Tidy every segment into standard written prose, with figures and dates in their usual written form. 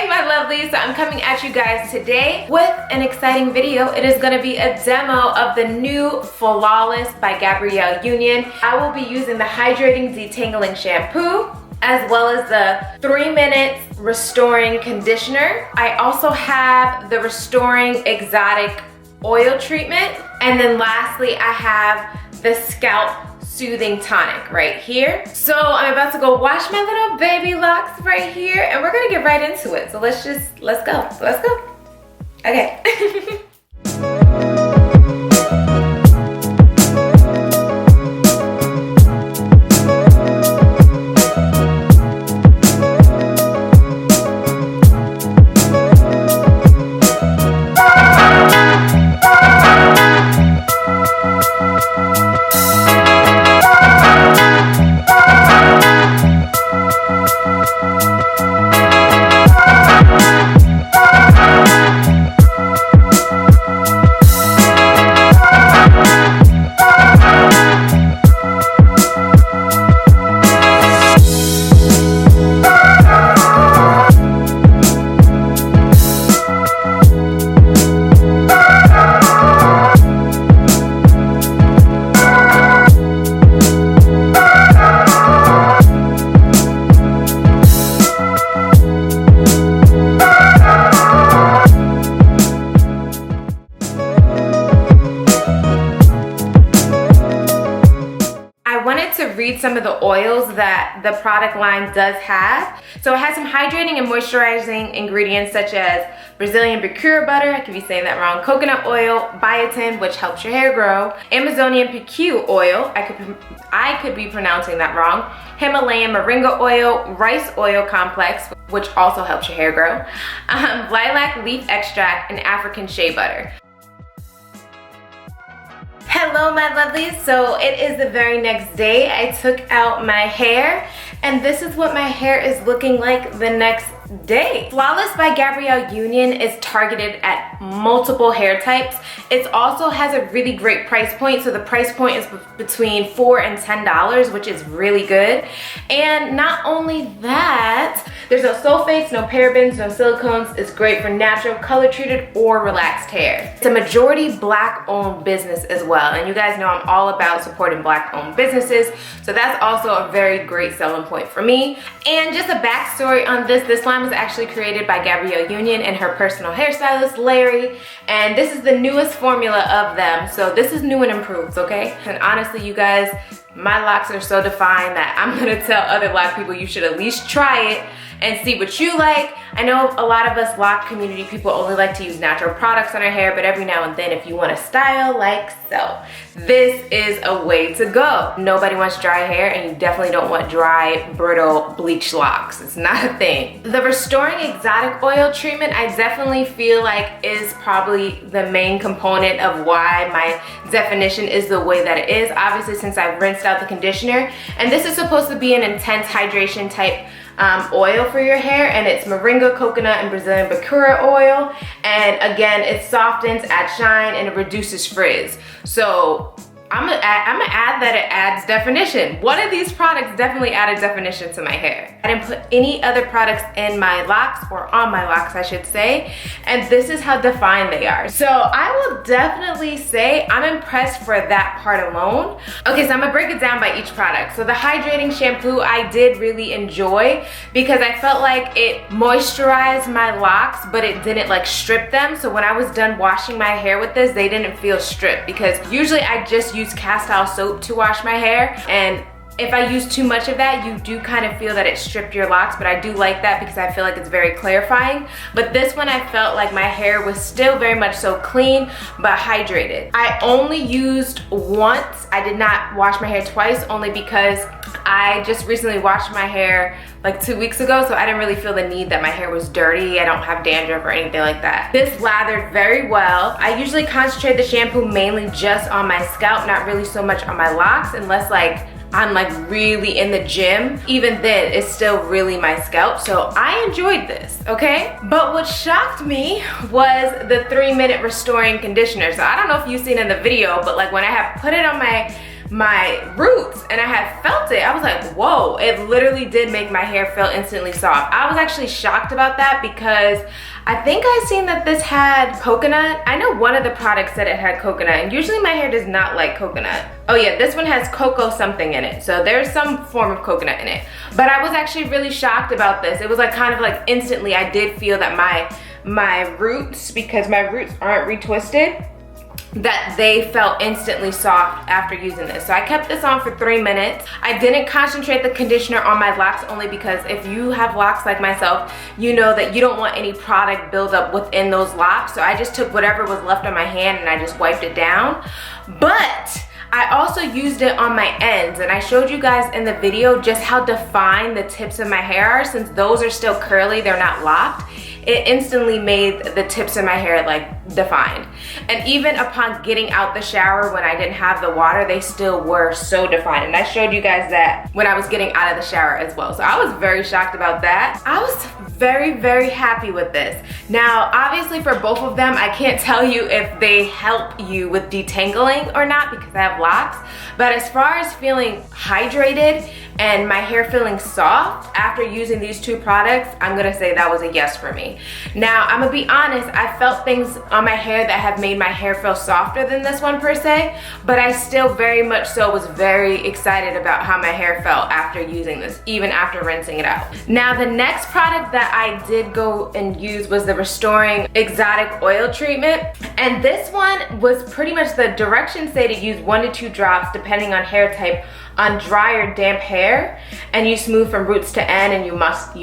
Hey my lovelies, so I'm coming at you guys today with an exciting video. It is gonna be a demo of the new Flawless by Gabrielle Union. I will be using the Hydrating Detangling Shampoo as well as the 3 minutes restoring conditioner. I also have the restoring exotic oil treatment. And then lastly, I have the scalp soothing tonic right here. So I'm about to go wash my little baby locks right here and we're gonna get right into it. So let's go. Okay. Read some of the oils that the product line does have. So it has some hydrating and moisturizing ingredients such as Brazilian Bacura butter, I could be saying that wrong, coconut oil, biotin, which helps your hair grow, Amazonian PQ oil, I could be pronouncing that wrong, Himalayan moringa oil, rice oil complex, which also helps your hair grow, lilac leaf extract, and African shea butter. Hello my lovelies, so it is the very next day. I took out my hair and this is what my hair is looking like the next day. Flawless by Gabrielle Union is targeted at multiple hair types. It also has a really great price point. So the price point is between $4 and $10, which is really good. And not only that, there's no sulfates, no parabens, no silicones. It's great for natural, color treated, or relaxed hair. It's a majority black owned business as well. And you guys know I'm all about supporting black owned businesses. So that's also a very great selling point for me. And just a backstory on this line was actually created by Gabrielle Union and her personal hairstylist, Larry. And this is the newest formula of them. So this is new and improved, okay? And honestly, you guys, my locks are so defined that I'm gonna tell other lock people you should at least try it and see what you like. I know a lot of us lock community people only like to use natural products on our hair, but every now and then if you want to style like so, this is a way to go. Nobody wants dry hair and you definitely don't want dry, brittle, bleached locks. It's not a thing. The restoring exotic oil treatment I definitely feel like is probably the main component of why my definition is the way that it is. Obviously since I've rinsed out the conditioner, and this is supposed to be an intense hydration type oil for your hair, and it's moringa, coconut, and Brazilian Bacura oil. And again, it softens, adds shine, and it reduces frizz. So I'm gonna add that it adds definition. One of these products definitely added definition to my hair. I didn't put any other products in my locks, or on my locks I should say, and this is how defined they are. So I will definitely say I'm impressed for that part alone. Okay, so I'm gonna break it down by each product. So the hydrating shampoo I did really enjoy because I felt like it moisturized my locks, but it didn't like strip them. So when I was done washing my hair with this, they didn't feel stripped, because usually I just use cast towel soap to wash my hair, and if I use too much of that, you do kind of feel that it stripped your locks, but I do like that because I feel like it's very clarifying. But this one I felt like my hair was still very much so clean, but hydrated. I only used once. I did not wash my hair twice, only because I just recently washed my hair like 2 weeks ago, so I didn't really feel the need that my hair was dirty. I don't have dandruff or anything like that. This lathered very well. I usually concentrate the shampoo mainly just on my scalp, not really so much on my locks, unless like I'm like really in the gym. Even then, it's still really my scalp. So I enjoyed this, okay? But what shocked me was the 3-minute restoring conditioner. So I don't know if you've seen in the video, but like when I have put it on my roots and I had felt it. I was like, whoa, it literally did make my hair feel instantly soft. I was actually shocked about that because I think I seen that this had coconut. I know one of the products said it had coconut, and usually my hair does not like coconut. Oh yeah, this one has cocoa something in it. So there's some form of coconut in it. But I was actually really shocked about this. It was like kind of like instantly I did feel that my roots, because my roots aren't retwisted, that they felt instantly soft after using this. So I kept this on for 3 minutes. I didn't concentrate the conditioner on my locks only because if you have locks like myself, you know that you don't want any product buildup within those locks. So I just took whatever was left on my hand and I just wiped it down. But I also used it on my ends, and I showed you guys in the video just how defined the tips of my hair are. Since those are still curly, they're not locked, it instantly made the tips of my hair like defined. And even upon getting out the shower when I didn't have the water, they still were so defined. And I showed you guys that when I was getting out of the shower as well. So I was very shocked about that. I was very, very happy with this. Now, obviously for both of them, I can't tell you if they help you with detangling or not because I have locks. But as far as feeling hydrated and my hair feeling soft after using these two products, I'm gonna say that was a yes for me. Now, I'm gonna be honest, I felt things on my hair that have made my hair feel softer than this one per se, but I still very much so was very excited about how my hair felt after using this, even after rinsing it out. Now, the next product that I did go and use was the Restoring Exotic Oil Treatment. And this one was pretty much the directions say to use 1 to 2 drops depending on hair type on dry or damp hair, and you smooth from roots to end, and you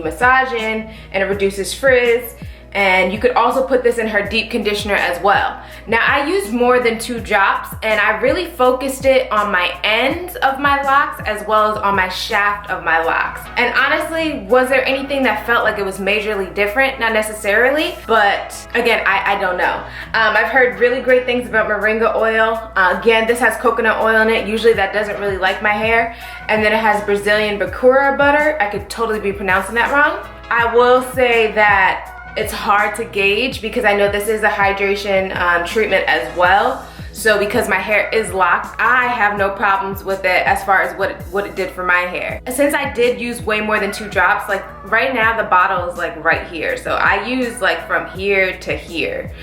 massage in, and it reduces frizz. And you could also put this in her deep conditioner as well. Now, I used more than 2 drops, and I really focused it on my ends of my locks as well as on my shaft of my locks. And honestly, was there anything that felt like it was majorly different? Not necessarily, but again, I don't know. I've heard really great things about moringa oil. Again, this has coconut oil in it. Usually that doesn't really like my hair. And then it has Brazilian Bacura butter. I could totally be pronouncing that wrong. I will say that it's hard to gauge because I know this is a hydration treatment as well. So because my hair is locked, I have no problems with it as far as what it did for my hair. Since I did use way more than 2 drops, like right now the bottle is like right here. So I used like from here to here.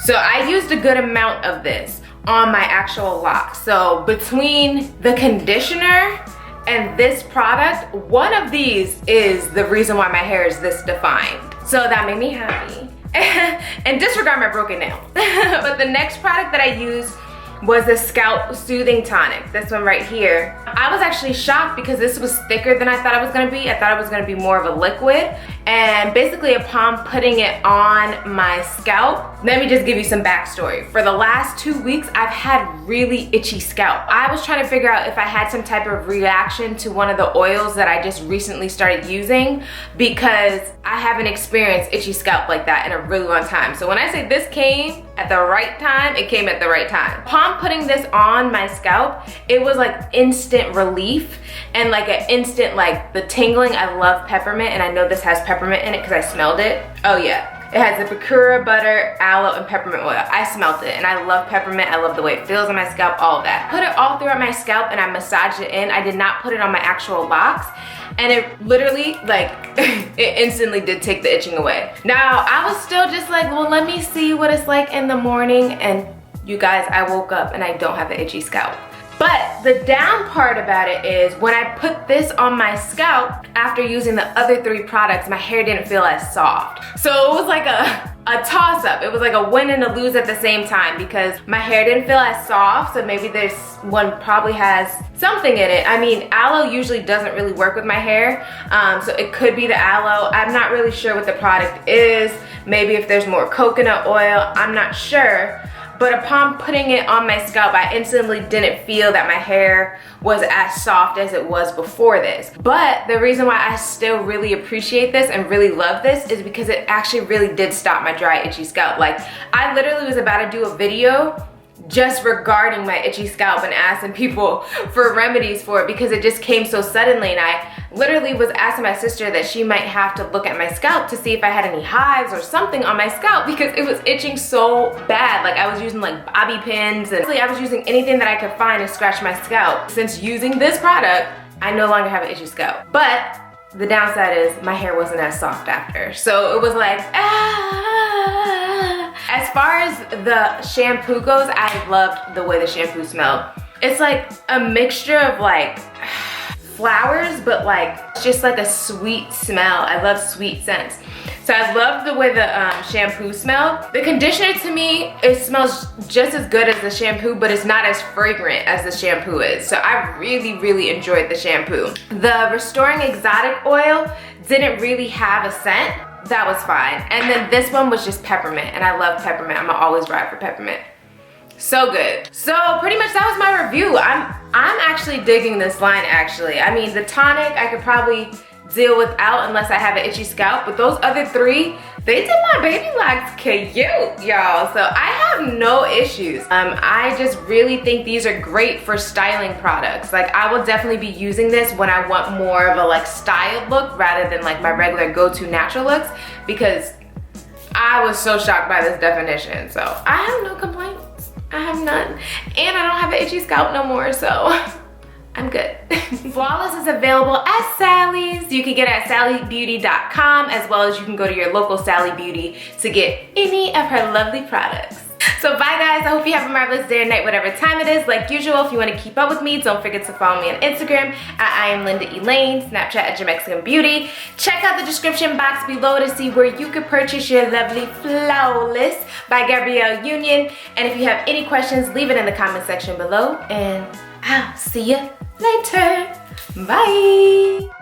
So I used a good amount of this on my actual locks. So between the conditioner and this product, one of these is the reason why my hair is this defined. So that made me happy. And disregard my broken nail. But the next product that I used was the Scalp Soothing Tonic, this one right here. I was actually shocked because this was thicker than I thought it was gonna be. I thought it was gonna be more of a liquid. And basically upon putting it on my scalp, let me just give you some backstory. For the last 2 weeks, I've had really itchy scalp. I was trying to figure out if I had some type of reaction to one of the oils that I just recently started using because I haven't experienced itchy scalp like that in a really long time. So when I say this came at the right time, it came at the right time. Upon putting this on my scalp, it was like instant relief and like an instant like the tingling. I love peppermint, and I know this has peppermint in it because I smelled it. Oh yeah. It has the Bacura butter, aloe, and peppermint oil. I smelled it, and I love peppermint. I love the way it feels on my scalp, all of that. Put it all throughout my scalp, and I massaged it in. I did not put it on my actual locks, and it literally, like, it instantly did take the itching away. Now, I was still just like, well, let me see what it's like in the morning, and you guys, I woke up, and I don't have an itchy scalp. But the down part about it is when I put this on my scalp after using the other 3 products, my hair didn't feel as soft. So it was like a toss-up. It was like a win and a lose at the same time because my hair didn't feel as soft, so maybe this one probably has something in it. I mean, aloe usually doesn't really work with my hair, so it could be the aloe. I'm not really sure what the product is. Maybe if there's more coconut oil, I'm not sure. But upon putting it on my scalp, I instantly didn't feel that my hair was as soft as it was before this. But the reason why I still really appreciate this and really love this is because it actually really did stop my dry, itchy scalp. Like, I literally was about to do a video just regarding my itchy scalp and asking people for remedies for it because it just came so suddenly, and I literally was asking my sister that she might have to look at my scalp to see if I had any hives or something on my scalp because it was itching so bad. Like I was using like bobby pins and I was using anything that I could find to scratch my scalp. Since using this product, I no longer have an itchy scalp. But the downside is my hair wasn't as soft after. So it was like, ah. As far as the shampoo goes, I loved the way the shampoo smelled. It's like a mixture of like flowers, but like just like a sweet smell. I love sweet scents. So I love the way the shampoo smelled. The conditioner, to me, it smells just as good as the shampoo, but it's not as fragrant as the shampoo is. So I really, really enjoyed the shampoo. The Restoring Exotic Oil didn't really have a scent. That was fine. And then this one was just peppermint, and I love peppermint. I'm gonna always ride for peppermint. So good. So pretty much that was my review. I'm actually digging this line, actually. I mean, the tonic I could probably deal without unless I have an itchy scalp, but those other three, they did my baby locks cute, y'all. So I have no issues. I just really think these are great for styling products. Like I will definitely be using this when I want more of a like styled look rather than like my regular go-to natural looks, because I was so shocked by this definition. So I have no complaints. I have none. And I don't have an itchy scalp no more, so I'm good. Flawless is available at Sally's. You can get it at sallybeauty.com, as well as you can go to your local Sally Beauty to get any of her lovely products. So bye guys, I hope you have a marvelous day or night, whatever time it is. Like usual, if you want to keep up with me, don't forget to follow me on Instagram at iamLindaElaine, Snapchat at Jamexican Beauty. Check out the description box below to see where you could purchase your lovely Flawless by Gabrielle Union. And if you have any questions, leave it in the comment section below, and I'll see you later. Bye.